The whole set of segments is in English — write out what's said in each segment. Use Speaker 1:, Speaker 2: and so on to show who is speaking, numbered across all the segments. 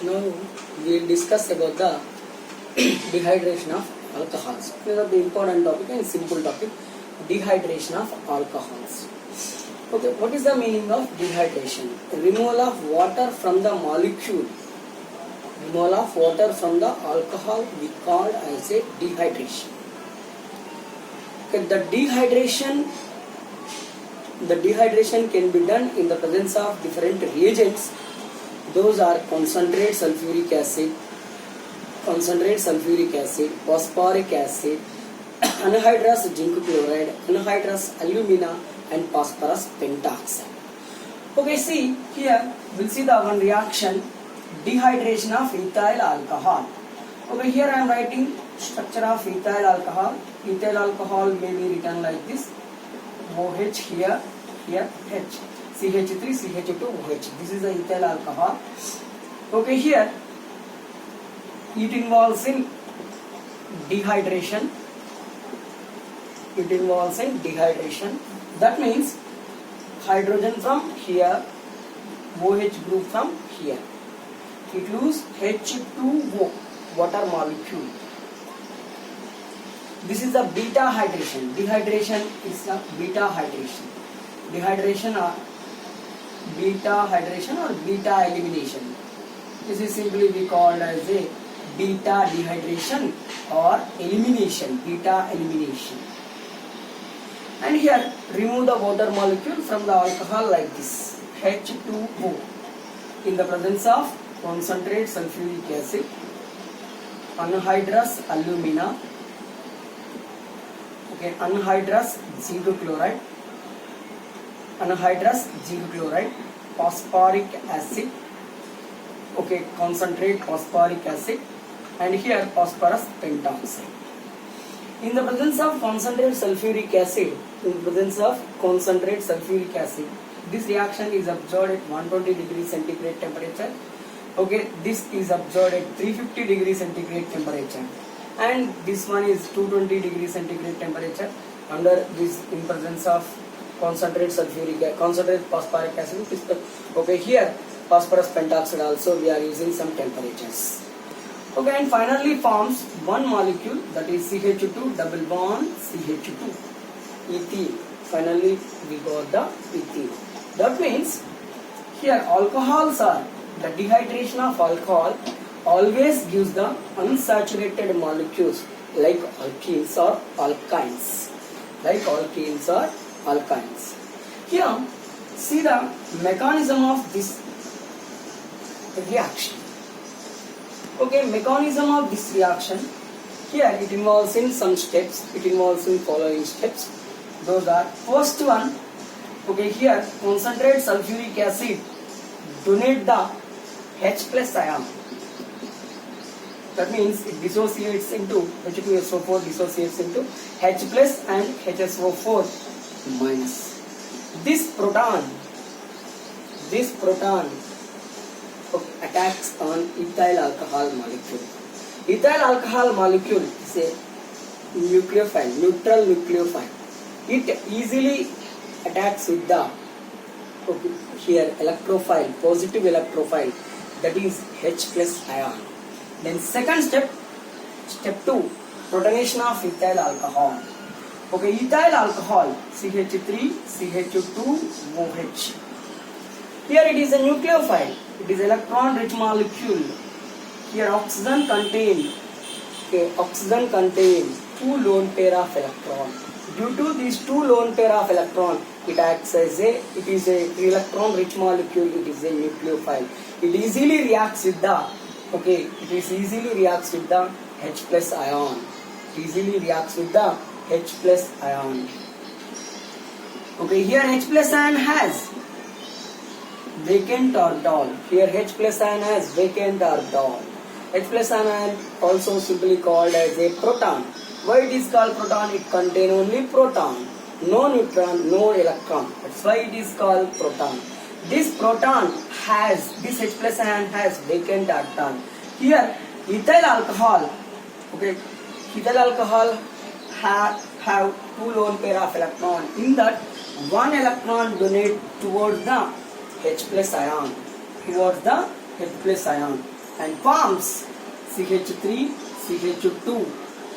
Speaker 1: Now we will discuss about the dehydration of alcohols. This is the important topic and simple topic. Dehydration of alcohols. Okay, what is the meaning of dehydration? Removal of water from the molecule. Removal of water from the alcohol we called as a dehydration. Okay, the dehydration can be done in the presence of different reagents. Those are concentrate sulfuric acid, phosphoric acid, anhydrous zinc chloride, anhydrous alumina, and phosphorus pentoxide. Okay, see here we'll see the one reaction, dehydration of ethyl alcohol. Okay, here I am writing structure of ethyl alcohol. Ethyl alcohol may be written like this: OH here, H, CH3, CH2, OH. This is the ethyl alcohol. Okay, here it involves in dehydration. That means hydrogen from here, OH group from here. It loses H2O, water molecule. This is the beta hydration. Dehydration is the beta hydration. Dehydration or beta elimination. This is simply we called as a beta dehydration or elimination, beta elimination. And here remove the water molecule from the alcohol like this, H2O, in the presence of concentrate sulfuric acid, anhydrous alumina, okay, anhydrous zinc chloride, phosphoric acid, okay, concentrate phosphoric acid, and here phosphorus pentoxide. In the presence of concentrate sulfuric acid, this reaction is observed at 120 degrees centigrade temperature. Okay, this is observed at 350 degrees centigrade temperature, and this one is 220 degrees centigrade temperature. Under this, in presence of concentrate phosphoric acid. Okay, here phosphorus pentoxide also we are using some temperatures. Okay, and finally forms one molecule, that is CH2 double bond CH2, ethene. Finally we got the ethene. That means here alcohols are, the dehydration of alcohol always gives the unsaturated molecules like alkenes or alkynes. Here see the mechanism of this reaction. Okay, mechanism of this reaction. Here it involves in some steps. Following steps. Those are, first one. Okay, here concentrate sulfuric acid donate the H plus ion. That means it dissociates into H2SO4 dissociates into H plus and HSO4 minus. This proton attacks on ethyl alcohol molecule. Ethyl alcohol molecule is a nucleophile, neutral nucleophile. It easily attacks with the here electrophile, positive electrophile, that is H plus ion. Then second step 2, protonation of ethyl alcohol. Okay, ethyl alcohol CH3, CH2, OH. Here it is a nucleophile. It is electron rich molecule. Here oxygen contain 2 lone pair of electron. Due to these 2 lone pair of electron, it acts as it is a electron rich molecule. It is a nucleophile. It easily reacts with the H plus ion. Okay, here H plus ion has vacant orbital. H plus ion also simply called as a proton. Why it is called proton? It contains only proton, no neutron, no electron. That's why it is called proton. This H plus ion has vacant orbital. Here ethyl alcohol have 2 lone pair of electron. In that, 1 electron donate towards the H plus ion. and forms CH3, CH2.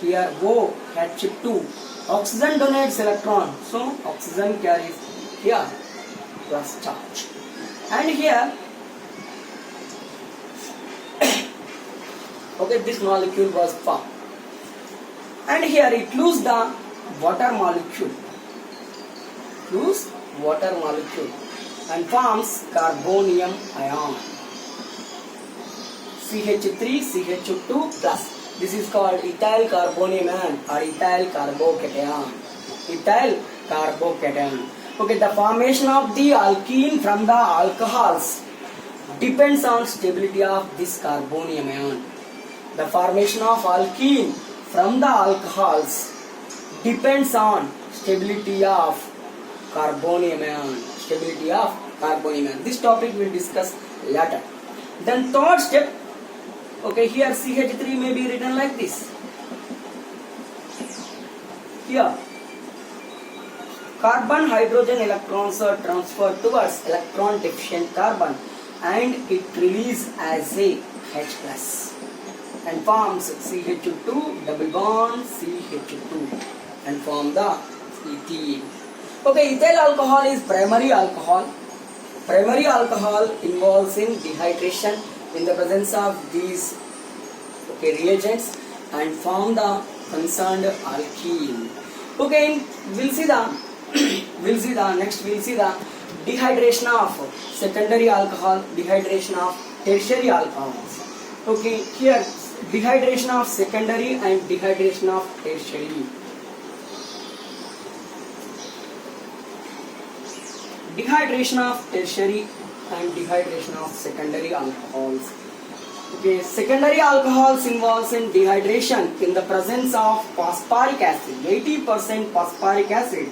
Speaker 1: Here OH2. Oxygen donates electron, so oxygen carries here plus charge. And here, okay, this molecule was formed. And here it loses the water molecule. Lose water molecule and forms carbonium ion. CH3, CH2 plus. This is called ethyl carbonium ion or ethyl carbocation. Ethyl carbocation. Okay, the formation of the alkene from the alcohols depends on stability of this carbonium ion. The formation of alkene from the alcohols depends on stability of carbonium ion. Stability of carbonium ion. This topic we will discuss later. Then third step. Okay, here CH3 may be written like this. Here, carbon hydrogen electrons are transferred towards electron deficient carbon and it releases as a H plus and forms CH2 double bond CH2 and form the ethene. Okay, ethyl alcohol is primary alcohol. Primary alcohol involves in dehydration in the presence of these reagents and form the concerned alkene. Okay, we'll see the dehydration of secondary alcohol, dehydration of tertiary alcohols. Okay, here dehydration of secondary and dehydration of tertiary. Dehydration of tertiary and dehydration of secondary alcohols. Okay, secondary alcohols involves in dehydration in the presence of phosphoric acid, 80% phosphoric acid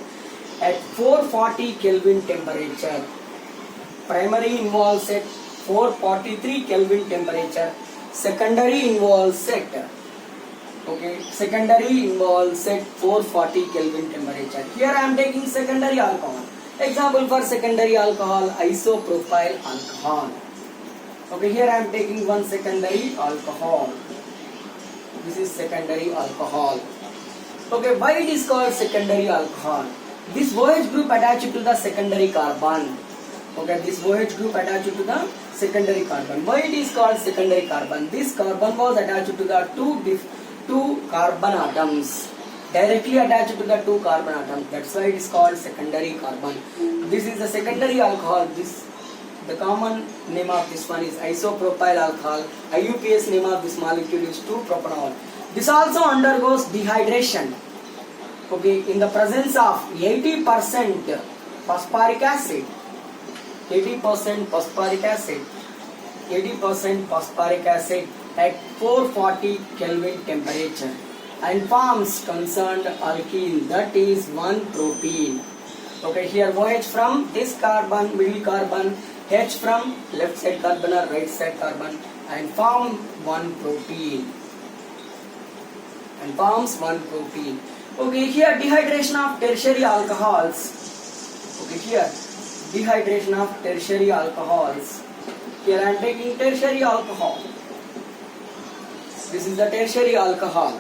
Speaker 1: at 440 Kelvin temperature. Primary involves at 443 Kelvin temperature. Secondary involves at 440 Kelvin temperature. Here I am taking secondary alcohol. Example for secondary alcohol, isopropyl alcohol. Okay, here I am taking one secondary alcohol. This is secondary alcohol. Okay, why it is called secondary alcohol? This OH group attached to the secondary carbon. Okay, this OH group attached to the secondary carbon. Why it is called secondary carbon? This carbon was attached to the two carbon atoms. Directly attached to the two carbon atoms. That's why it is called secondary carbon. This is the secondary alcohol. The common name of this one is isopropyl alcohol. IUPAC name of this molecule is 2-propanol. This also undergoes dehydration. Okay, in the presence of 80% phosphoric acid. 80% phosphoric acid. 80% phosphoric acid at 440 Kelvin temperature and forms concerned alkene, that is 1-propene. Okay, here OH from this carbon, middle carbon, H from left side carbon or right side carbon and form 1-propene. And forms 1-propene. Okay, here dehydration of tertiary alcohols. Okay, here dehydration of tertiary alcohols. Here I am taking tertiary alcohol. This is the tertiary alcohol.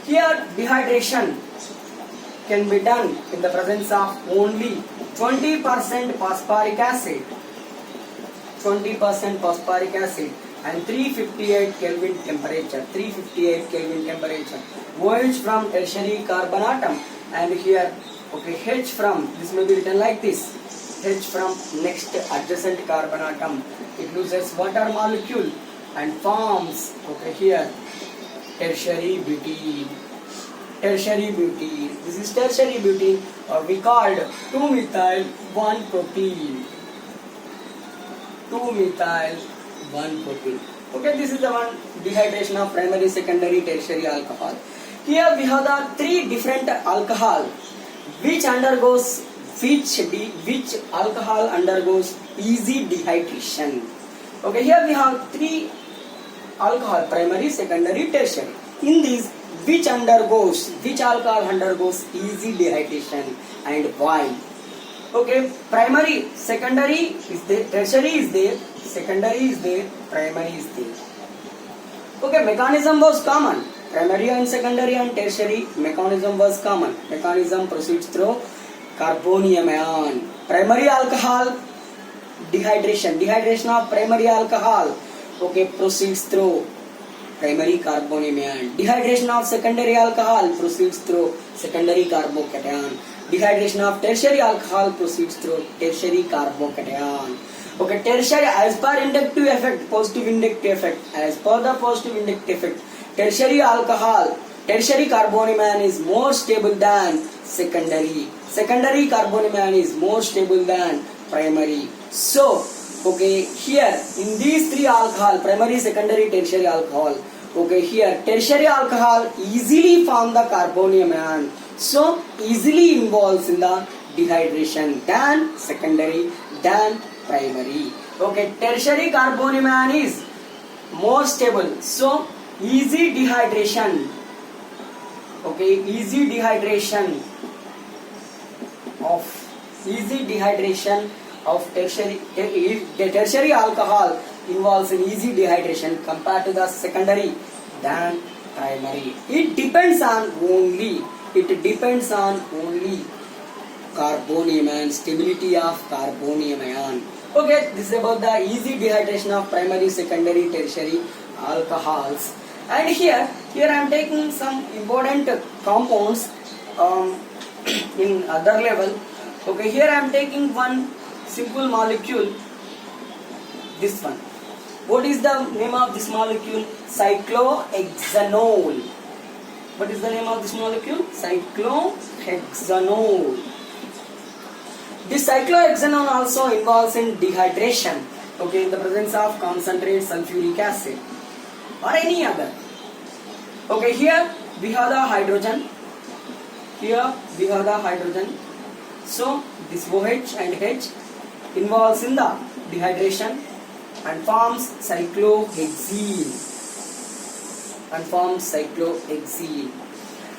Speaker 1: Here dehydration can be done in the presence of only 20% phosphoric acid. 20% phosphoric acid and 358 Kelvin temperature. 358 Kelvin temperature. OH from tertiary carbon atom and here H from, this may be written like this, H from next adjacent carbon atom. It loses water molecule and forms here tertiary butene. Tertiary butene. This is tertiary butene or we called 2-methyl 1-propene. 2-methyl 1-propene. Okay, this is the one dehydration of primary, secondary, tertiary alcohol. Here we have the three different alcohol which alcohol undergoes easy dehydration. Okay, here we have three alcohol, primary, secondary, tertiary. In these, which alcohol undergoes easy dehydration and why? Okay, primary, secondary is there, tertiary is there, secondary is there, primary is there. Okay, mechanism was common. Primary and secondary and tertiary mechanism was common. Mechanism proceeds through carbonium ion. Primary alcohol dehydration. Dehydration of primary alcohol, okay, proceeds through primary carbonium ion. Dehydration of secondary alcohol proceeds through secondary carbocation. Dehydration of tertiary alcohol proceeds through tertiary carbocation. Okay, tertiary as per inductive effect, positive inductive effect. As per the positive inductive effect, tertiary alcohol, tertiary carbonium ion is more stable than secondary. Secondary carbonium ion is more stable than primary. So, okay, here in these three alcohol, primary, secondary, tertiary alcohol, okay, here tertiary alcohol easily form the carbonium ion. So, easily involves in the dehydration than secondary, than primary. Okay, tertiary carbonium ion is more stable. So, easy dehydration. Okay, easy dehydration of tertiary. The tertiary alcohol involves in easy dehydration compared to the secondary than primary. It depends on only carbonium ion, stability of carbonium ion. Okay, this is about the easy dehydration of primary, secondary, tertiary alcohols. And here I am taking some important compounds in other level. Okay, here I am taking one simple molecule, this one. What is the name of this molecule? Cyclohexanol. What is the name of this molecule? Cyclohexanol. This cyclohexanol also involves in dehydration, okay, in the presence of concentrate sulfuric acid or any other. Okay, here we have the hydrogen. So this OH and H involves in the dehydration and forms cyclohexene.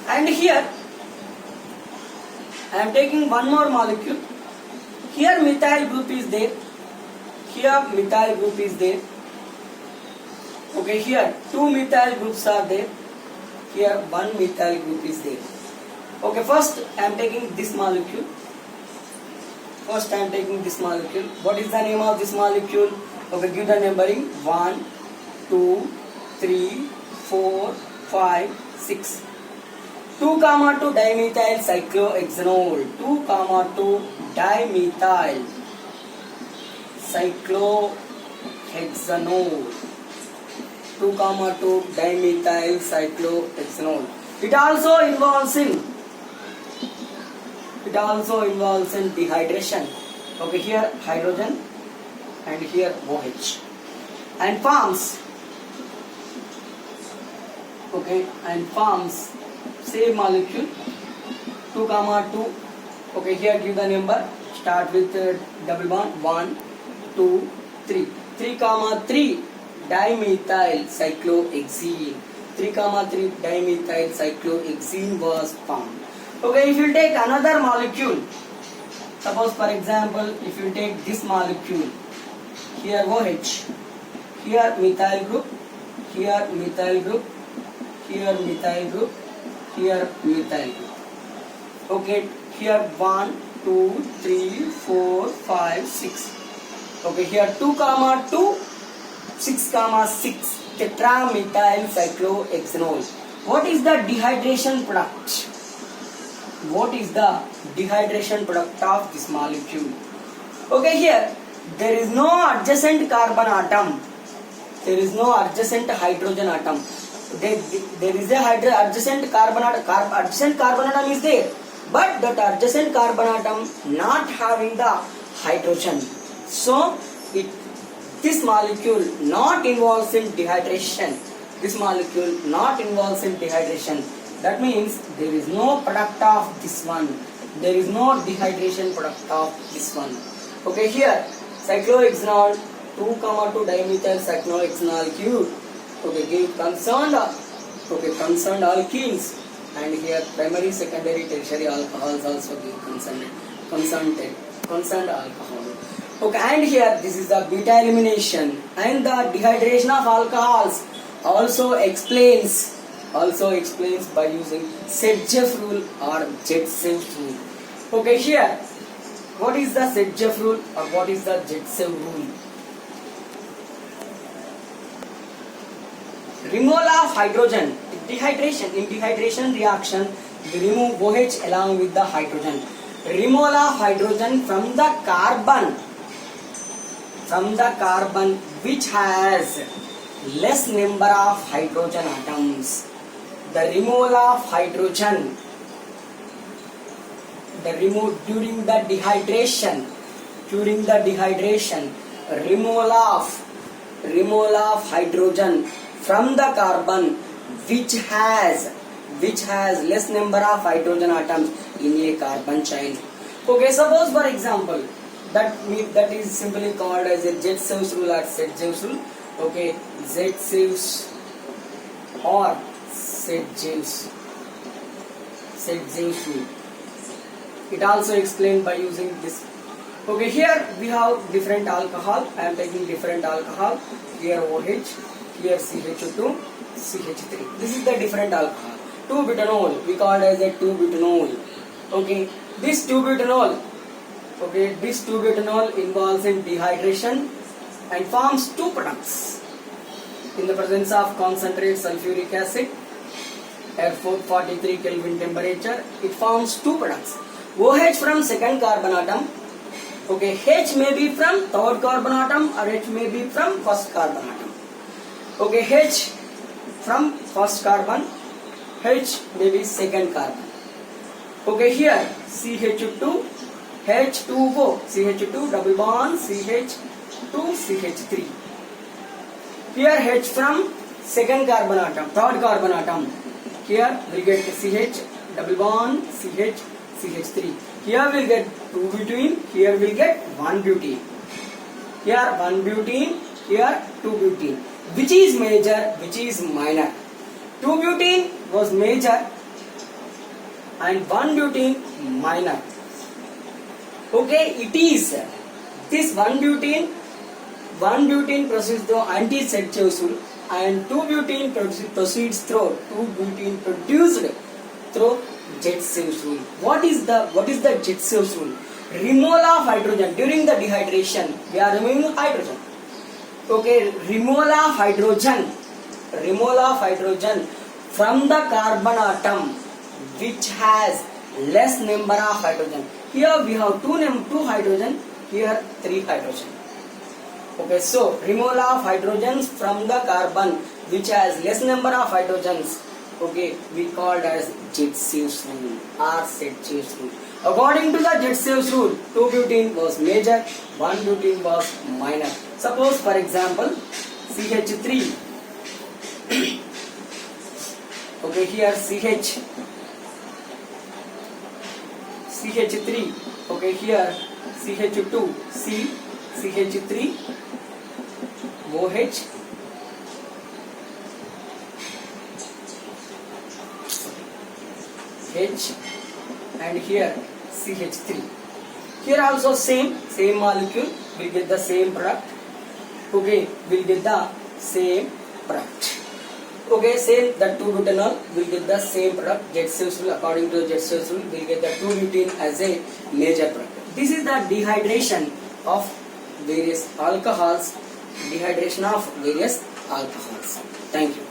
Speaker 1: And here I am taking one more molecule. Here methyl group is there. Okay, here two methyl groups are there. Here one methyl group is there. Okay, first I am taking this molecule. What is the name of this molecule? Okay, give the numbering. 1, 2, 3, 4, 5, 6. 2,2 dimethyl cyclohexanol. 2,2 dimethyl cyclohexanol. 2,2 dimethyl cyclohexanol. It also involves in dehydration. Okay, here hydrogen and here OH and forms same molecule 2,2. Okay, here give the number. Start with double bond. 1, 2, 3. 3,3 dimethyl cyclohexene. 3,3 dimethyl cyclohexene was formed. Okay, if you take another molecule, suppose for example, if you take this molecule, here OH, here methyl group, here methyl group, here methyl group, here methyl group. Okay, here 1, 2, 3, 4, 5, 6. Okay, here 2,2, 6,6 tetramethyl cyclohexanol. What is the dehydration product? What is the dehydration product of this molecule? Okay, here there is no adjacent carbon atom. There is no adjacent hydrogen atom. There is a adjacent carbon atom. Adjacent carbon atom is there, but that adjacent carbon atom not having the hydrogen. So this molecule not involves in dehydration. That means there is no product of this one. There is no dehydration product of this one. Okay, here cyclohexanol 2,2 dimethyl cyclohexanol cube. Okay, give concerned alkenes, and here primary, secondary, tertiary alcohols also give concerned alcohol. Okay, and here this is the beta elimination and the dehydration of alcohols. also explains by using Sedgwick rule or Jetsev's rule. Okay, here what is the Sedgwick rule or what is the Jetsev's rule? Removal of hydrogen, in dehydration reaction we remove OH along with the hydrogen. Removal of hydrogen from the carbon which has less number of hydrogen atoms. The removal of hydrogen, during the dehydration, removal of hydrogen from the carbon which has less number of hydrogen atoms in a carbon chain. Okay, suppose for example that is simply called as a Jetsev's rule or Sedgwick's rule. Okay, Jetsev's or Sedgwick's rule. It also explained by using this. Okay, here we have different alcohol. I am taking different alcohol. Here OH, here CH2, CH3. This is the different alcohol. 2-butanol, we call it as a 2-butanol. Okay, this 2-butanol involves in dehydration and forms two products. In the presence of concentrate sulfuric acid at 443 Kelvin temperature, it forms two products. OH from second carbon atom. Okay, H may be from third carbon atom or H may be from first carbon atom. Okay, H from first carbon, H may be second carbon. Okay, here CH2, H2O, CH2 double bond, CH2, CH3. Here H from second carbon atom, third carbon atom. Here we get CH double bond, CH, CH3. Here we will get 2-butene, here we will get 1-butene. Here 1-butene, here 2-butene. Which is major, which is minor? 2-butene was major and 1-butene minor. Okay, it is this 1-butene proceeds through anti-Sedgwick's rule and 2-butene proceeds through 2-butene produced through Jetsev's rule. What is the Jetsev's rule? Removal of hydrogen during the dehydration. We are removing hydrogen. Okay, removal of hydrogen from the carbon atom which has less number of hydrogen. Here we have two hydrogen, here 3 hydrogen. Okay, so removal of hydrogens from the carbon which has less number of hydrogens. Okay, we called as Jetsev's rule or Sedgwick's rule. According to the Jetsev's rule, 2-butene was major, 1-butene was minor. Suppose for example CH3. Okay, here CH3. Okay, here CH2, C, CH3, OH, H, and here CH3. Here also same molecule, we get the same product. Okay, we'll get the same product. Okay, same that 2-butanol will get the same product. Jetsev's rule, according to Jetsev's rule, we'll get the 2-butene as a major product. This is the dehydration of various alcohols. Thank you.